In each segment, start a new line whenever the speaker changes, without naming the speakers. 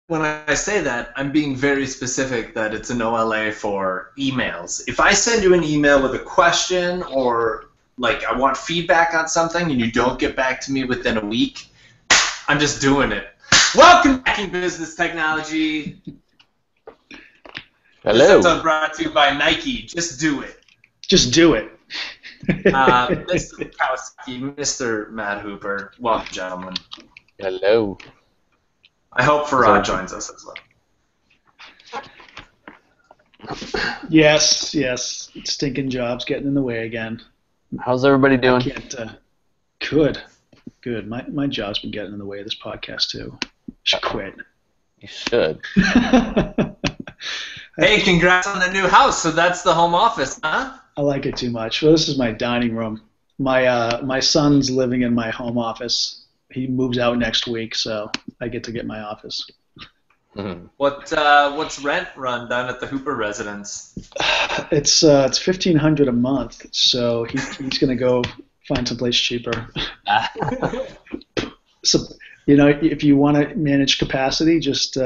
when I say that, I'm being very specific that it's an OLA for emails. If I send you an email with a question or like I want feedback on something and you don't get back to me within a week, I'm just doing it. Welcome back in Business Technology.
Hello.
This episode brought to you by Nike. Just do it.
Just do it.
Mr. Kowski, Mr. Matt Hooper, welcome, gentlemen.
Hello.
I hope Farad joins us as well.
Yes. Stinking jobs getting in the way again.
How's everybody doing?
Good. My job's been getting in the way of this podcast too. Should quit.
You should.
Hey, congrats on the new house. So that's the home office, huh?
I like it too much. Well, this is my dining room. My son's living in my home office. He moves out next week, so I get to get my office.
Mm-hmm.
What's rent run down at the Hooper residence?
It's $1,500 a month, so he's gonna go find someplace cheaper. So if you want to manage capacity, just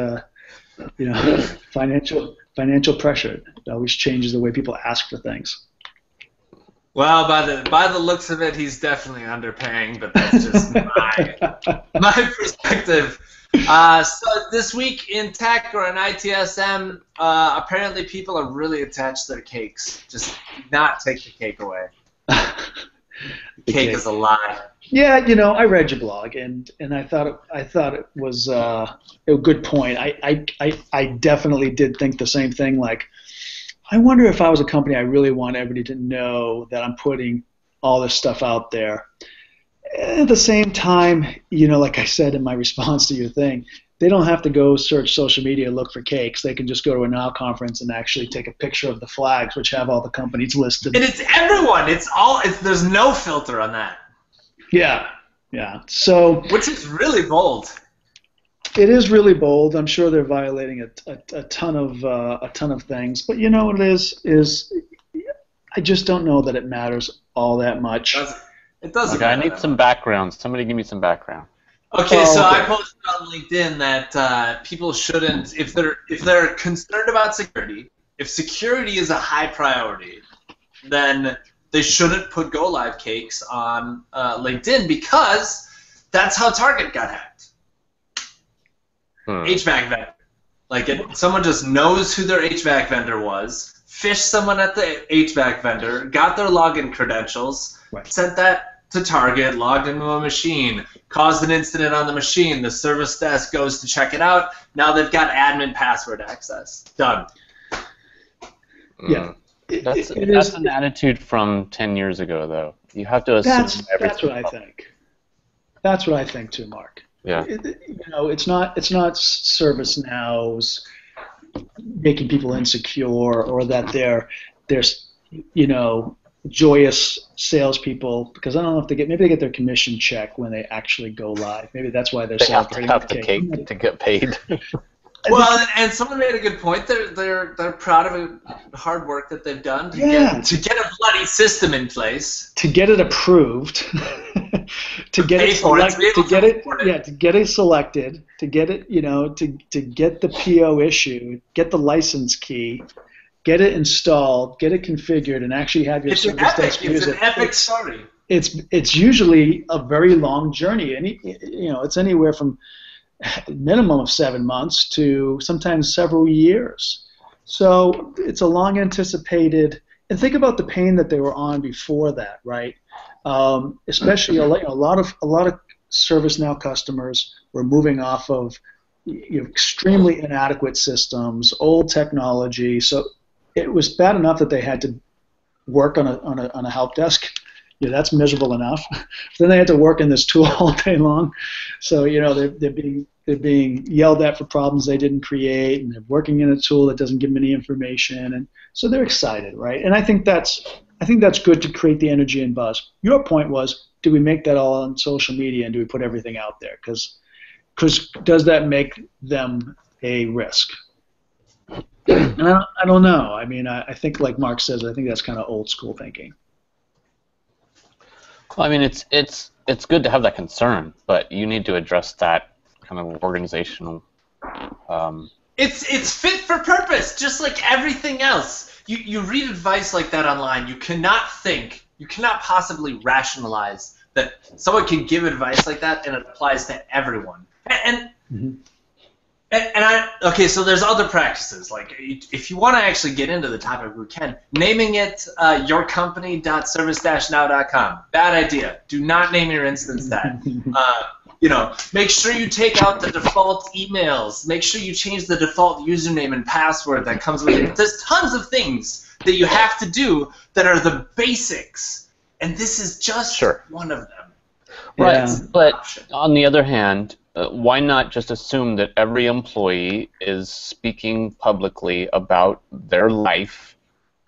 financial pressure. It always changes the way people ask for things.
Well, by the looks of it, he's definitely underpaying, but that's just my perspective. So this week in tech or in ITSM, apparently people are really attached to their cakes. Just not take the cake away. The cake is a lie.
Yeah, I read your blog and I thought it was a good point. I definitely did think the same thing. Like, I wonder if I was a company, I really want everybody to know that I'm putting all this stuff out there. At the same time, like I said in my response to your thing, they don't have to go search social media and look for cakes. They can just go to a Now conference and actually take a picture of the flags, which have all the companies listed.
And it's everyone. There's no filter on that.
Yeah. So,
which is really bold.
It is really bold. I'm sure they're violating a ton of things. But you know what it is I just don't know that it matters all that much.
It doesn't.
Okay, I need some background. Somebody give me some background.
Okay, so I posted on LinkedIn that people shouldn't, if they're concerned about security, if security is a high priority, then they shouldn't put go live cakes on LinkedIn because that's how Target got hacked. HVAC vendor. Like someone just knows who their HVAC vendor was, fished someone at the HVAC vendor, got their login credentials, sent that to Target, logged into a machine, caused an incident on the machine. The service desk goes to check it out. Now they've got admin password access. Done.
Yeah.
That's an attitude from 10 years ago, though. You have to assume everything.
That's what I think. That's what I think too, Mark.
Yeah.
It's not ServiceNow's making people insecure or that they're joyous salespeople, because I don't know if maybe they get their commission check when they actually go live. Maybe that's why they're celebrating
have the cake to get paid.
Well, and someone made a good point. They're proud of the hard work that they've done to get a bloody system in place,
to get it approved, to get it selected, to get it selected, to get it to get the PO issued, get the license key, get it installed, get it configured, and actually have your service desk use it.
It's an epic story.
It's usually a very long journey, and it's anywhere from minimum of 7 months to sometimes several years. So it's a long anticipated, and think about the pain that they were on before that, right? Especially a lot of ServiceNow customers were moving off of extremely inadequate systems, old technology. So it was bad enough that they had to work on a help desk. That's miserable enough. Then they had to work in this tool all day long. So they're being yelled at for problems they didn't create, and they're working in a tool that doesn't give them any information, and so they're excited, right? And I think that's good to create the energy and buzz. Your point was, do we make that all on social media and do we put everything out there? Because does that make them a risk? And I don't know. I mean, I think, like Mark says, I think that's kind of old school thinking.
Well, I mean, it's good to have that concern, but you need to address that kind of organizational
It's fit for purpose, just like everything else. You read advice like that online, you cannot possibly rationalize that someone can give advice like that and it applies to everyone. Okay, so there's other practices. Like, if you want to actually get into the topic, we can. Naming it yourcompany.service-now.com. Bad idea. Do not name your instance that. Make sure you take out the default emails. Make sure you change the default username and password that comes with it. There's tons of things that you have to do that are the basics, and this is just one of them.
Right,
Yeah.
but on the other hand, why not just assume that every employee is speaking publicly about their life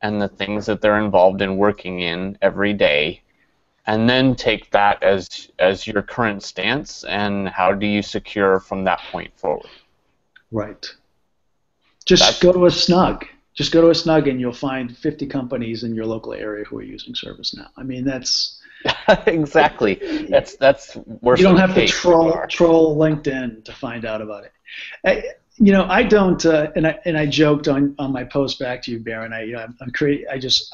and the things that they're involved in working in every day, and then take that as your current stance, and how do you secure from that point forward?
Right. Just go to a snug. Just go to a snug and you'll find 50 companies in your local area who are using ServiceNow. I mean, that's...
Exactly. That's worse.
You don't have to troll LinkedIn to find out about it. I don't, and I joked on my post back to you, Baron. I just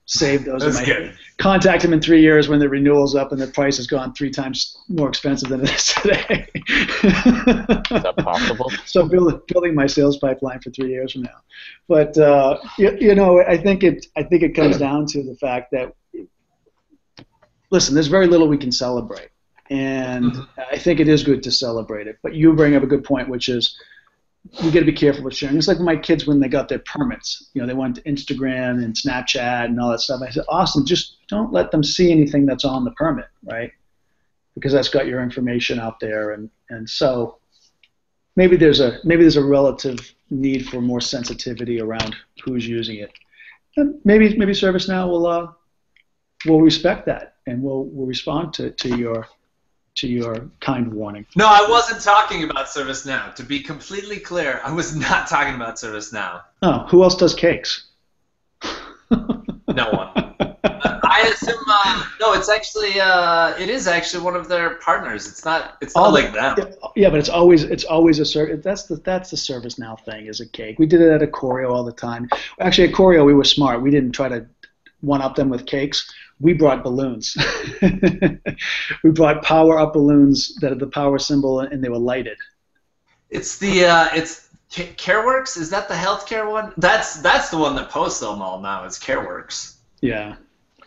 saved those.
That's good.
Contact them in 3 years when the renewal's up and the price has gone 3 times more expensive than it is today.
Is that possible?
So building my sales pipeline for 3 years from now. But I think it comes down to the fact that, listen, there's very little we can celebrate, and I think it is good to celebrate it. But you bring up a good point, which is we got to be careful with sharing. It's like my kids when they got their permits. They went to Instagram and Snapchat and all that stuff. I said, awesome, just don't let them see anything that's on the permit, right? Because that's got your information out there, and so maybe there's a relative need for more sensitivity around who's using it. And maybe ServiceNow will respect that, and we'll respond to your kind warning.
No, I wasn't talking about ServiceNow. To be completely clear, I was not talking about ServiceNow.
Oh, who else does cakes?
No one. I assume no. It's actually it is actually one of their partners. It's not like them.
Yeah, but it's always a service. That's the ServiceNow thing, is a cake. We did it at Ikorio all the time. Actually, at Ikorio we were smart. We didn't try to one up them with cakes. We brought balloons. We brought power-up balloons that had the power symbol, and they were lighted.
It's CareWorks. Is that the healthcare one? That's the one that posts them all now. It's CareWorks.
Yeah.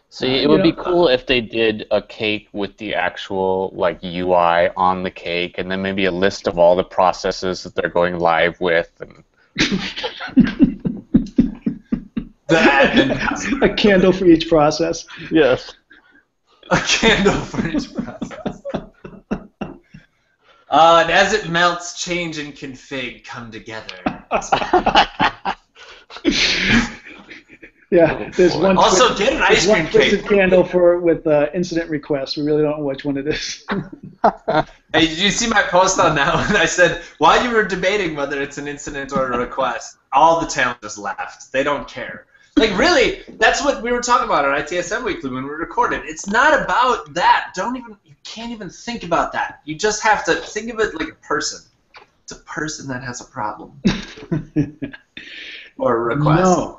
So it would be cool if they did a cake with the actual UI on the cake, and then maybe a list of all the processes that they're going live with, and
a candle for each process.
Yes.
A candle for each process. And as it melts, change and config come together.
Yeah, there's one.
Also, get an ice cream cake.
Candle with incident requests. We really don't know which one it is.
Hey, did you see my post on that one? I said, while you were debating whether it's an incident or a request, all the talent just left. They don't care. Really, that's what we were talking about on ITSM Weekly when we recorded. It's not about that. You can't even think about that. You just have to think of it like a person. It's a person that has a problem. Or a request.
No.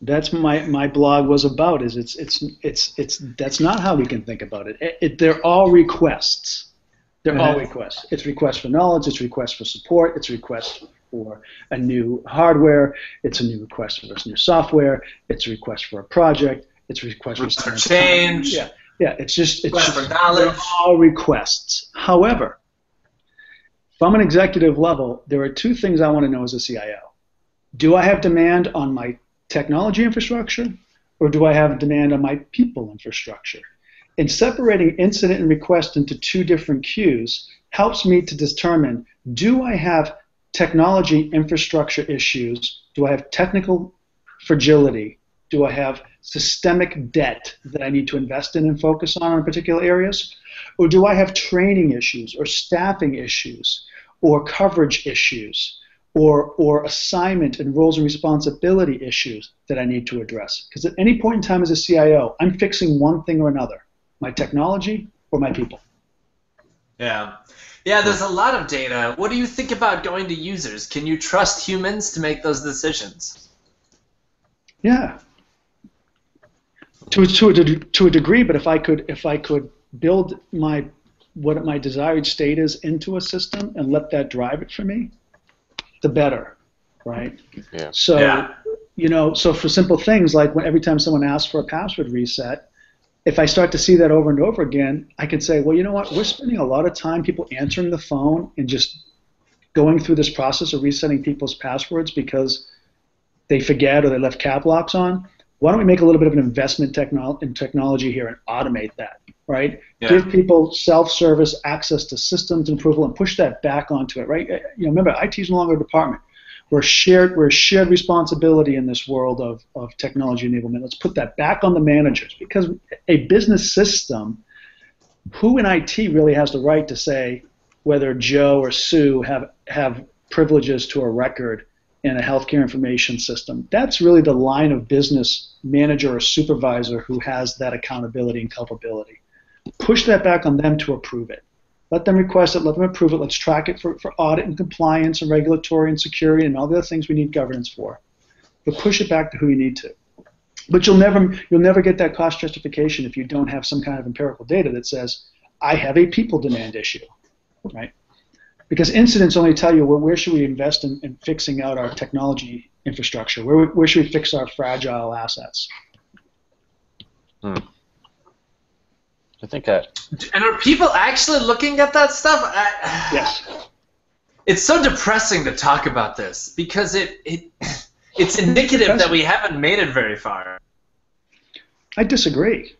That's my blog was about. That's not how we can think about it. They're all requests. They're all requests. It's requests for knowledge. It's requests for support. It's requests for a new hardware. It's a new request for this new software. It's a request for a project. It's a request for
change.
Yeah. It's just
for knowledge.
They're all requests. However, from an executive level, there are two things I want to know as a CIO. Do I have demand on my technology infrastructure, or do I have demand on my people infrastructure? And separating incident and request into two different queues helps me to determine, do I have technology infrastructure issues? Do I have technical fragility? Do I have systemic debt that I need to invest in and focus on particular areas? Or do I have training issues or staffing issues or coverage issues or assignment and roles and responsibility issues that I need to address? Because at any point in time as a CIO, I'm fixing one thing or another, my technology or my people.
Yeah. Yeah, there's a lot of data. What do you think about going to users? Can you trust humans to make those decisions?
Yeah, to a degree. But if I could build what my desired state is into a system and let that drive it for me, the better, right?
Yeah.
So
Yeah.
so for simple things like every time someone asks for a password reset, if I start to see that over and over again, I can say, well, you know what? We're spending a lot of time people answering the phone and just going through this process of resetting people's passwords because they forget or they left cap locks on. Why don't we make a little bit of an investment in technology here and automate that, right?
Yeah.
Give people self-service access to systems and approval and push that back onto it, right? Remember, IT is no longer a department. We're shared responsibility in this world of technology enablement. Let's put that back on the managers because a business system, who in IT really has the right to say whether Joe or Sue have privileges to a record in a healthcare information system? That's really the line of business manager or supervisor who has that accountability and culpability. Push that back on them to approve it. Let them request it, let them approve it, let's track it for audit and compliance and regulatory and security and all the other things we need governance for. But push it back to who you need to. But you'll never get that cost justification if you don't have some kind of empirical data that says, I have a people demand issue, right? Because incidents only tell you, well, where should we invest in fixing out our technology infrastructure? Where should we fix our fragile assets?
I think
And are people actually looking at that stuff?
Yes.
It's so depressing to talk about this because it's indicative that we haven't made it very far.
I disagree.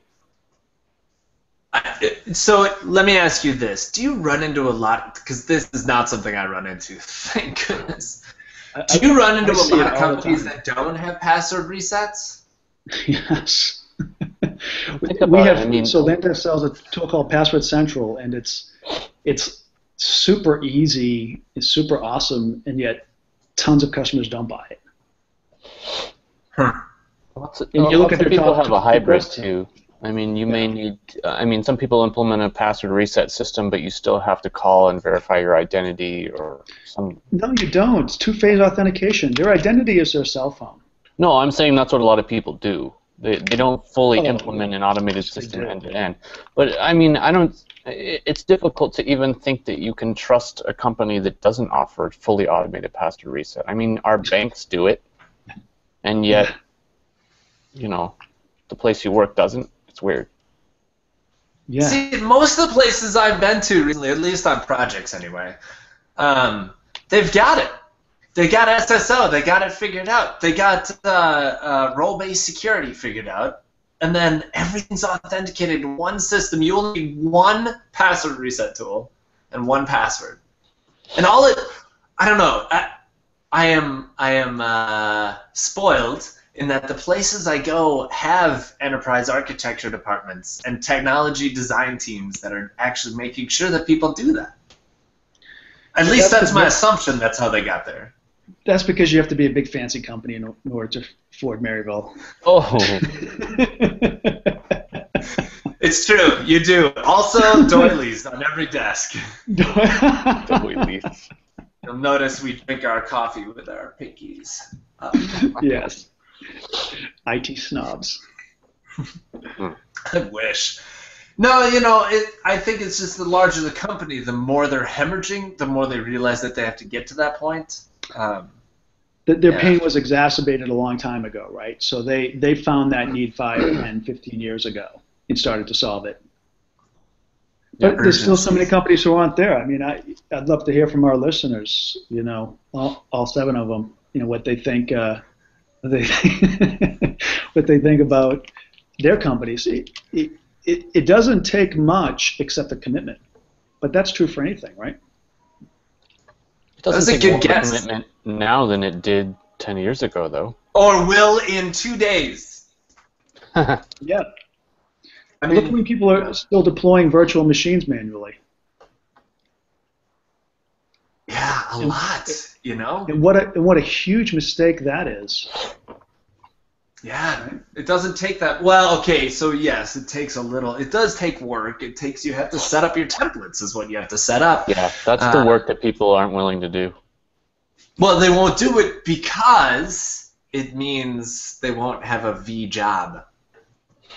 So let me ask you this. Do you run into a lot, because this is not something I run into, thank goodness. Do you run into a lot of companies that don't have password resets?
Yes. So Linda sells a tool called Password Central, and it's super easy, it's super awesome, and yet tons of customers don't buy it.
And you look at people have a hybrid too. I mean, you may need. Some people implement a password reset system, but you still have to call and verify your identity or some.
No, you don't. It's two-phase authentication. Their identity is their cell phone.
No, I'm saying that's what a lot of people do. They don't fully implement an automated system end to end. But I mean, it's difficult to even think that you can trust a company that doesn't offer fully automated password reset. I mean, our banks do it, and yet, the place you work doesn't. It's weird.
Yeah.
See, most of the places I've been to recently, at least on projects anyway, they've got it. They got SSO. They got it figured out. They got role-based security figured out. And then everything's authenticated in one system. You only need one password reset tool and one password. And I don't know. I am spoiled in that the places I go have enterprise architecture departments and technology design teams that are actually making sure that people do that. At least that's my assumption. That's how they got there.
That's because you have to be a big fancy company in order to afford Maryville.
Oh.
It's true. You do. Also, doilies on every desk.
Doilies.
You'll notice we drink our coffee with our pinkies.
Yes. IT snobs.
I wish. No, I think it's just the larger the company, the more they're hemorrhaging, the more they realize that they have to get to that point.
Their pain was exacerbated a long time ago, right? So they found that need 5, 10, 15 years ago and started to solve it. But there's still so many companies who aren't there. I mean, I'd love to hear from our listeners, all 7 of them, what they think what they think about their companies. It doesn't take much except a commitment, but that's true for anything, right?
It doesn't take more commitment now than it did 10 years ago, though.
Or will in 2 days.
Yeah. I mean, look how many people are still deploying virtual machines manually.
Yeah, a lot,
And what a huge mistake that is.
Yeah, it doesn't take that. Well, okay, so yes, it takes a little. It does take work. You have to set up your templates is what you have to set up.
Yeah, that's the work that people aren't willing to do.
Well, they won't do it because it means they won't have a V job.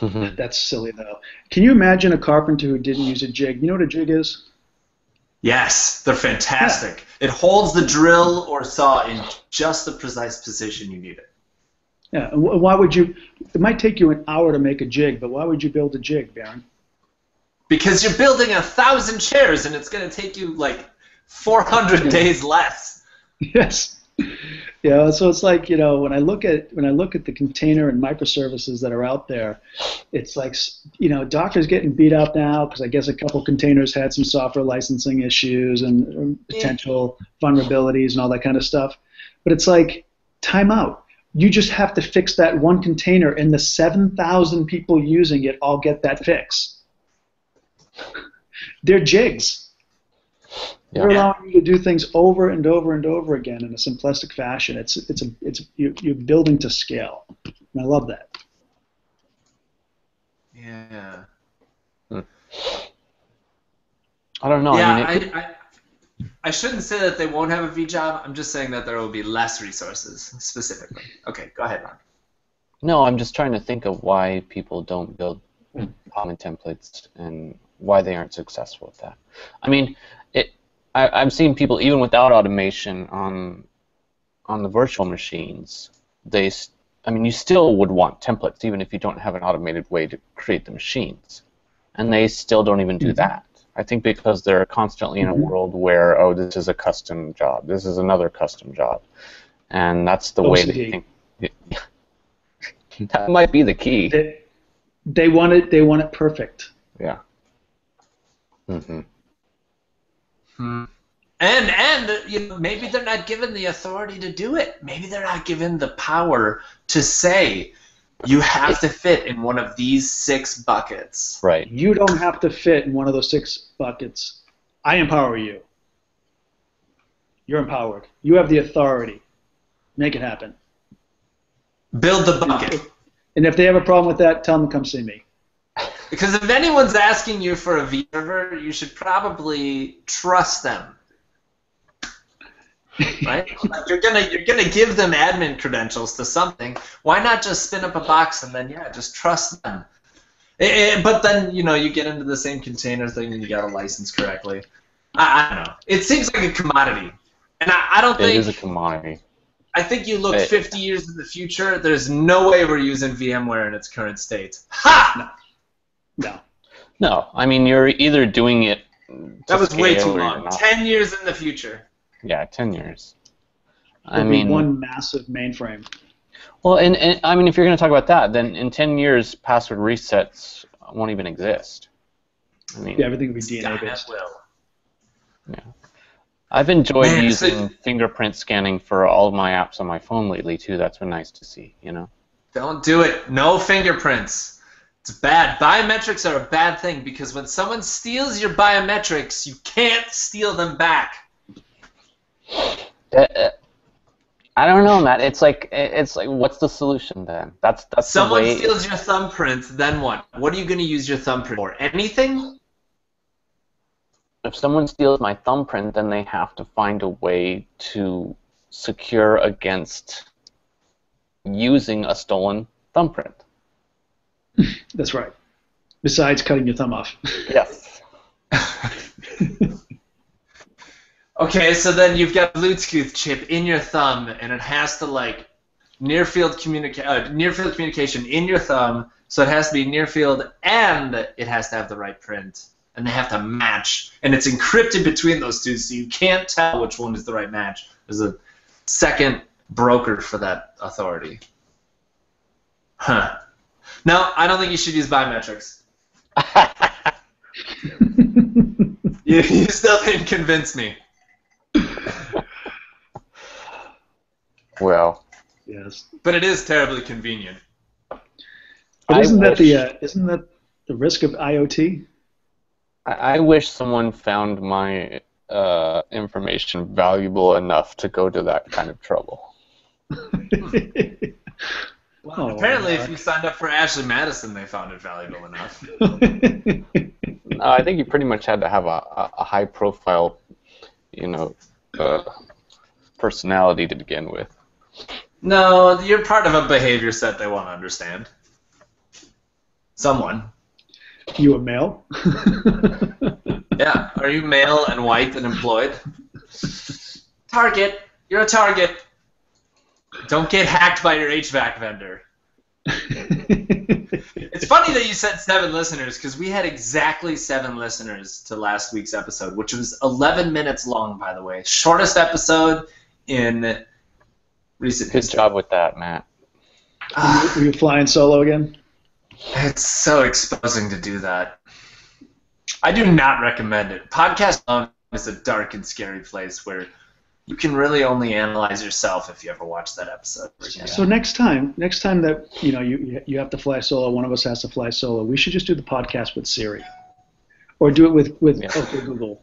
That's silly, though. Can you imagine a carpenter who didn't use a jig? You know what a jig is?
Yes, they're fantastic. Yeah. It holds the drill or saw in just the precise position you need it.
Yeah, why would you? It might take you an hour to make a jig, but why would you build a jig, Baron?
Because you're building 1,000 chairs, and it's going to take you like 400 days less.
Yes. Yeah, so it's like, you know, when I look at the container and microservices that are out there, it's like, you know, Docker's getting beat up now because I guess a couple containers had some software licensing issues and potential vulnerabilities and all that kind of stuff. But it's like, time out. You just have to fix that one container, and the 7,000 people using it all get that fix. They're jigs. Yeah. They're allowing you to do things over and over and over again in a simplistic fashion. You're building to scale, and I love that.
Yeah.
I don't know.
Yeah,
I mean,
I shouldn't say that they won't have a V job. I'm just saying that there will be less resources specifically. Okay, go ahead, Ron.
No, I'm just trying to think of why people don't build common templates and why they aren't successful with that. I mean, I've seen people even without automation on the virtual machines. I mean, you still would want templates even if you don't have an automated way to create the machines, and they still don't even do that. I think because they're constantly in a world where, oh, this is a custom job, this is another custom job, and that's the way they think. That might be the key.
They want it perfect.
Yeah. Mm-hmm.
And you know, maybe they're not given the authority to do it. Maybe they're not given the power to say, you have to fit in one of these 6 buckets.
Right.
You don't have to fit in one of those 6 buckets. I empower you. You're empowered. You have the authority. Make it happen.
Build the bucket.
And if they have a problem with that, tell them to come see me.
Because if anyone's asking you for a V-server, you should probably trust them. Right? Like you're gonna give them admin credentials to something. Why not just spin up a box and then just trust them? But then you get into the same container thing and you got to license correctly. I don't know. It seems like a commodity, and I don't think
it is a commodity.
I think you look 50 years in the future. There's no way we're using VMware in its current state. Ha!
No.
I mean, you're either doing it.
That was way too long. 10 years in the future.
Yeah, 10 years.
I mean, one massive mainframe.
Well, and I mean, if you're going to talk about that, then in 10 years, password resets won't even exist. I mean,
everything will be DNA based.
Yeah. I've enjoyed using fingerprint scanning for all of my apps on my phone lately too. That's been nice to see.
Don't do it. No fingerprints. It's bad. Biometrics are a bad thing because when someone steals your biometrics, you can't steal them back.
I don't know, Matt. It's like, what's the solution then? That's
someone steals your thumbprint, then what? What are you going to use your thumbprint for? Anything?
If someone steals my thumbprint, then they have to find a way to secure against using a stolen thumbprint.
That's right. Besides cutting your thumb off.
Yes.
Okay, so then you've got a Bluetooth chip in your thumb, and it has to near field communication in your thumb. So it has to be near field, and it has to have the right print, and they have to match, and it's encrypted between those two, so you can't tell which one is the right match. There's a second broker for that authority. Huh. No, I don't think you should use biometrics. you still didn't convince me.
Well,
yes.
But it is terribly convenient.
But isn't that the risk of IoT?
I wish someone found my information valuable enough to go to that kind of trouble.
Oh,
Apparently, if
Mark.
you signed up for Ashley Madison, they found it valuable enough.
No, I think you pretty much had to have a high-profile, personality to begin with.
No, you're part of a behavior set they want to understand. Someone.
You a male?
Yeah. Are you male and white and employed? Target. You're a target. Don't get hacked by your HVAC vendor. It's funny that you said 7 listeners, because we had exactly 7 listeners to last week's episode, which was 11 minutes long, by the way. Shortest episode in recent history.
Good job with that, Matt.
Were you flying solo again?
It's so exposing to do that. I do not recommend it. Podcast alone is a dark and scary place where you can really only analyze yourself if you ever watch that episode again.
So next time that you have to fly solo, one of us has to fly solo, we should just do the podcast with Siri, or do it with OK Google,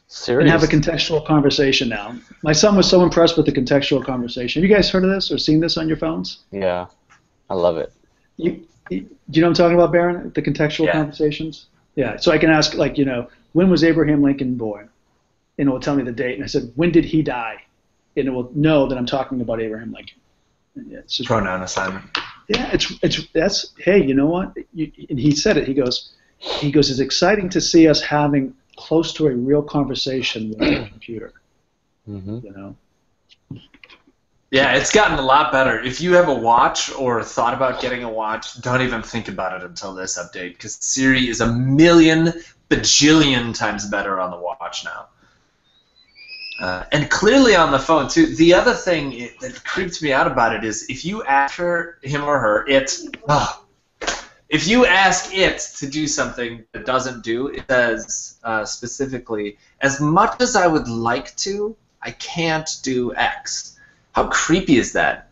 Serious?
and have a contextual conversation. Now, my son was so impressed with the contextual conversation. Have you guys heard of this or seen this on your phones?
Yeah, I love it.
Do you know what I'm talking about, Baron? The contextual conversations. Yeah. So I can ask, when was Abraham Lincoln born? And it will tell me the date. And I said, when did he die? And it will know that I'm talking about Abraham Lincoln. Yeah, it's just
pronoun assignment.
Yeah, that's hey, you know what? And he said it. He goes, it's exciting to see us having close to a real conversation with the computer.
Mm-hmm.
Yeah, it's gotten a lot better. If you have a watch or thought about getting a watch, don't even think about it until this update, because Siri is a million bajillion times better on the watch now. And clearly on the phone, too. The other thing that creeps me out about it is if you ask him or her, if you ask it to do something it doesn't do, it says specifically, as much as I would like to, I can't do X. How creepy is that?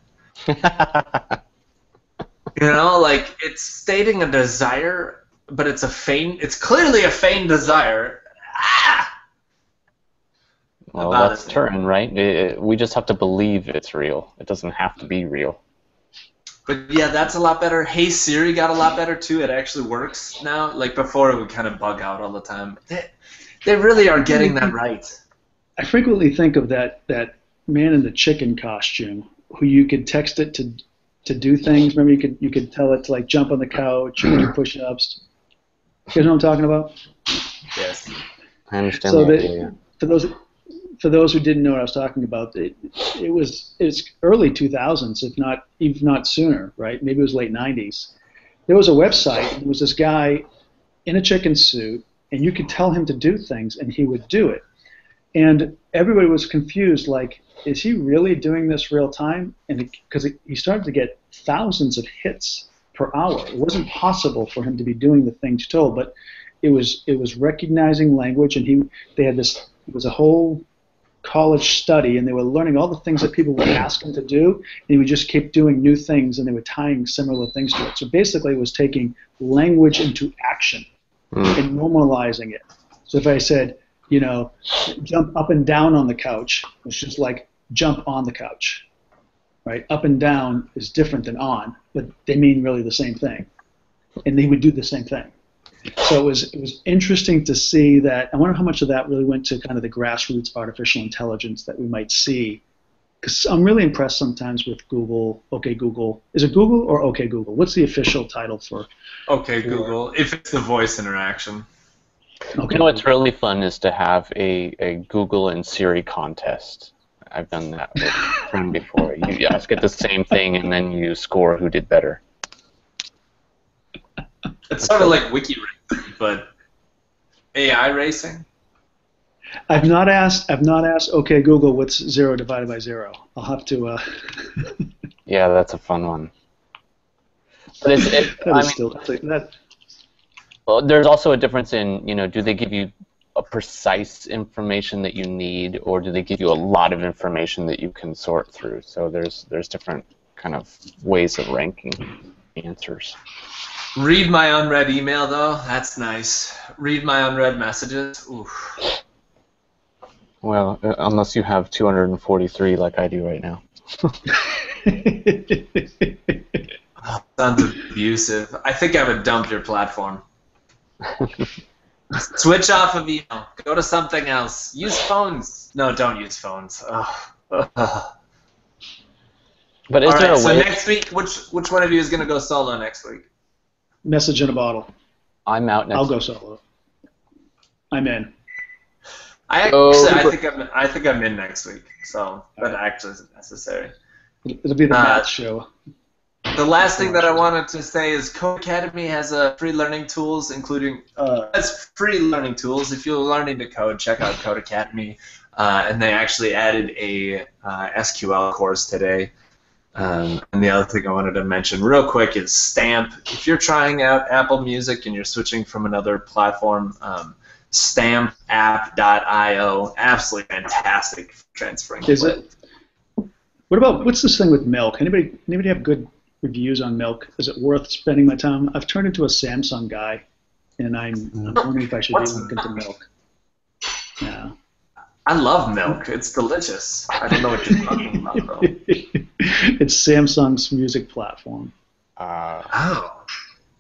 It's stating a desire, but it's clearly a feigned desire.
Well, that's Turing, right? We just have to believe it's real. It doesn't have to be real.
But yeah, that's a lot better. Hey Siri got a lot better too. It actually works now. Like before, it would kind of bug out all the time. They really are getting that right.
I frequently think of that man in the chicken costume who you could text it to do things. Remember, you could tell it to jump on the couch or do push-ups. You know what I'm talking about?
Yes.
I understand.
So for those who didn't know what I was talking about, it's early 2000s, if not sooner, right? Maybe it was late 90s. There was a website. There was this guy in a chicken suit, and you could tell him to do things, and he would do it. And everybody was confused, is he really doing this real time? And because he started to get thousands of hits per hour. It wasn't possible for him to be doing the things told, but it was recognizing language, and it was a whole college study, and they were learning all the things that people would ask him to do, and he would just keep doing new things, and they were tying similar things to it. So basically it was taking language into action and normalizing it. So if I said, jump up and down on the couch, it's just like jump on the couch, right? Up and down is different than on, but they mean really the same thing, and they would do the same thing. So it was interesting to see that. I wonder how much of that really went to kind of the grassroots artificial intelligence that we might see. Because I'm really impressed sometimes with Google. OK Google. Is it Google or OK Google? What's the official title for?
OK Google, if it's the voice interaction.
Okay.
What's really fun is to have a Google and Siri contest. I've done that with a friend before. You ask it the same thing, and then you score who did better.
It's sort of like wiki racing, but AI racing.
I've not asked OK Google what's 0 divided by 0. I'll have to.
Yeah, that's a fun one. But well, there's also a difference in do they give you a precise information that you need, or do they give you a lot of information that you can sort through? So there's different kind of ways of ranking answers.
Read my unread email, though. That's nice. Read my unread messages. Oof.
Well, unless you have 243 like I do right now.
Oh, sounds abusive. I think I would dump your platform. Switch off of email. Go to something else. Use phones. No, don't use phones. Ugh. Ugh.
But is there a
so
way?
next week, which one of you is going to go solo next week?
Message in a bottle.
I'm out next.
I'll go solo. I'm in.
I think I'm in next week. So that actually isn't necessary.
It'll be the math show.
The last thing that I wanted to say is Code Academy has free learning tools, including free learning tools. If you're learning to code, check out Code Academy. And they actually added a SQL course today. And the other thing I wanted to mention real quick is Stamp. If you're trying out Apple Music and you're switching from another platform, stampapp.io, absolutely fantastic for transferring.
Is it? What's this thing with Milk? Anybody have good reviews on Milk? Is it worth spending my time? I've turned into a Samsung guy, and I'm wondering if I should be looking into Milk. Yeah.
I love Milk. It's delicious. I don't know what you're talking about, though.
It's Samsung's music platform.
Oh.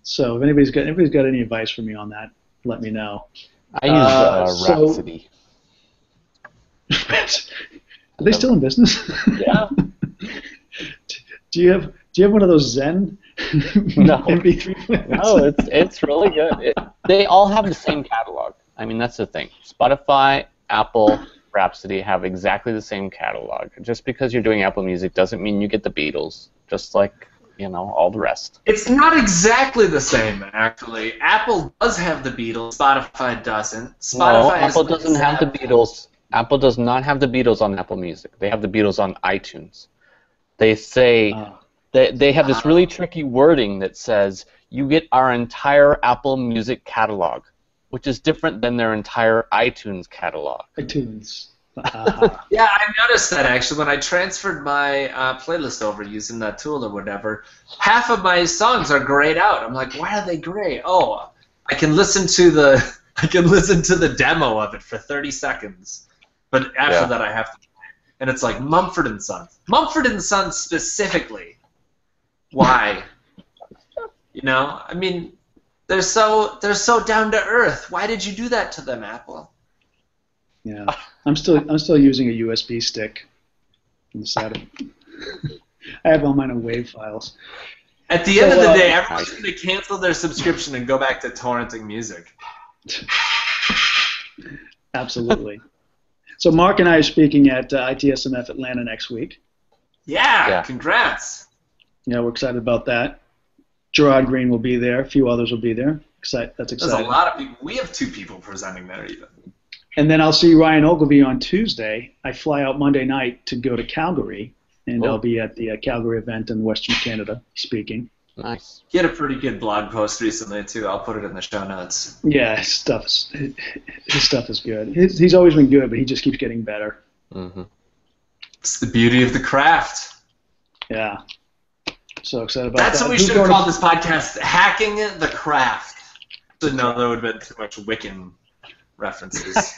So if anybody's got any advice for me on that, let me know.
I use Rhapsody.
Are they still in business?
Yeah.
Do you have one of those Zen MP3 players?
No, it's really good. They all have the same catalog. I mean, that's the thing. Spotify, Apple, Rhapsody have exactly the same catalog. Just because you're doing Apple Music doesn't mean you get the Beatles, just like, all the rest.
It's not exactly the same, actually. Apple does have the Beatles. Spotify doesn't.
Apple doesn't have the Beatles. Apple does not have the Beatles on Apple Music. They have the Beatles on iTunes. They say they have this really tricky wording that says you get our entire Apple Music catalog, which is different than their entire iTunes catalog.
iTunes.
Yeah, I noticed that actually when I transferred my playlist over using that tool or whatever. Half of my songs are grayed out. I'm like, why are they gray? Oh, I can listen to the demo of it for 30 seconds, but after that I have to. And it's like Mumford & Sons. Mumford & Sons specifically. Why? I mean, they're so down to earth. Why did you do that to them, Apple?
Yeah, I'm still using a USB stick inside of it. I have all mine in WAV files.
At the end of the day, everyone's going to cancel their subscription and go back to torrenting music.
Absolutely. So Mark and I are speaking at ITSMF Atlanta next week.
Yeah, congrats.
Yeah, we're excited about that. Gerard Green will be there. A few others will be there. That's exciting.
There's a lot of people. We have 2 people presenting there even.
And then I'll see Ryan Ogilvy on Tuesday. I fly out Monday night to go to Calgary, and I'll be at the Calgary event in Western Canada speaking.
Nice.
He had a pretty good blog post recently, too. I'll put it in the show notes.
Yeah, his stuff is good. He's always been good, but he just keeps getting better.
Mm-hmm.
It's the beauty of the craft.
Yeah. So excited about that.
That's what we should have called this podcast, Hacking the Craft. So no, there would have been too much Wiccan references.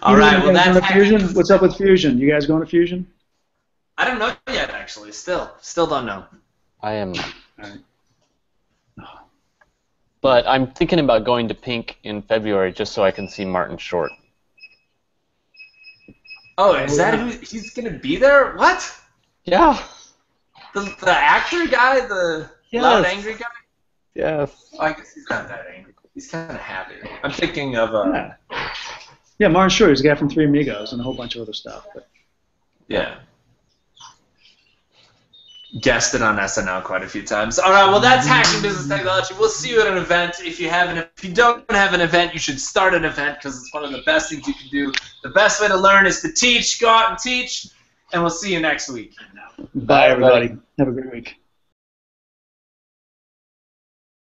All right, well, that's
Fusion. What's up with Fusion? You guys going to Fusion?
I don't know yet, actually. Still don't know.
I am not.
All right.
But I'm thinking about going to Pink in February just so I can see Martin Short.
Oh, is that who he's gonna be there? What?
Yeah.
The
actor guy, the loud angry guy.
Yes.
Oh, I guess he's not that angry. He's kind of happy. I'm thinking of
Yeah, Martin Short. He's a guy from Three Amigos and a whole bunch of other stuff. But.
Yeah. Guested on SNL quite a few times. All right, well, that's Hacking Business Technology. We'll see you at an event. If you don't have an event, you should start an event because it's one of the best things you can do. The best way to learn is to teach. Go out and teach, and we'll see you next week.
Bye, everybody. Have a great week.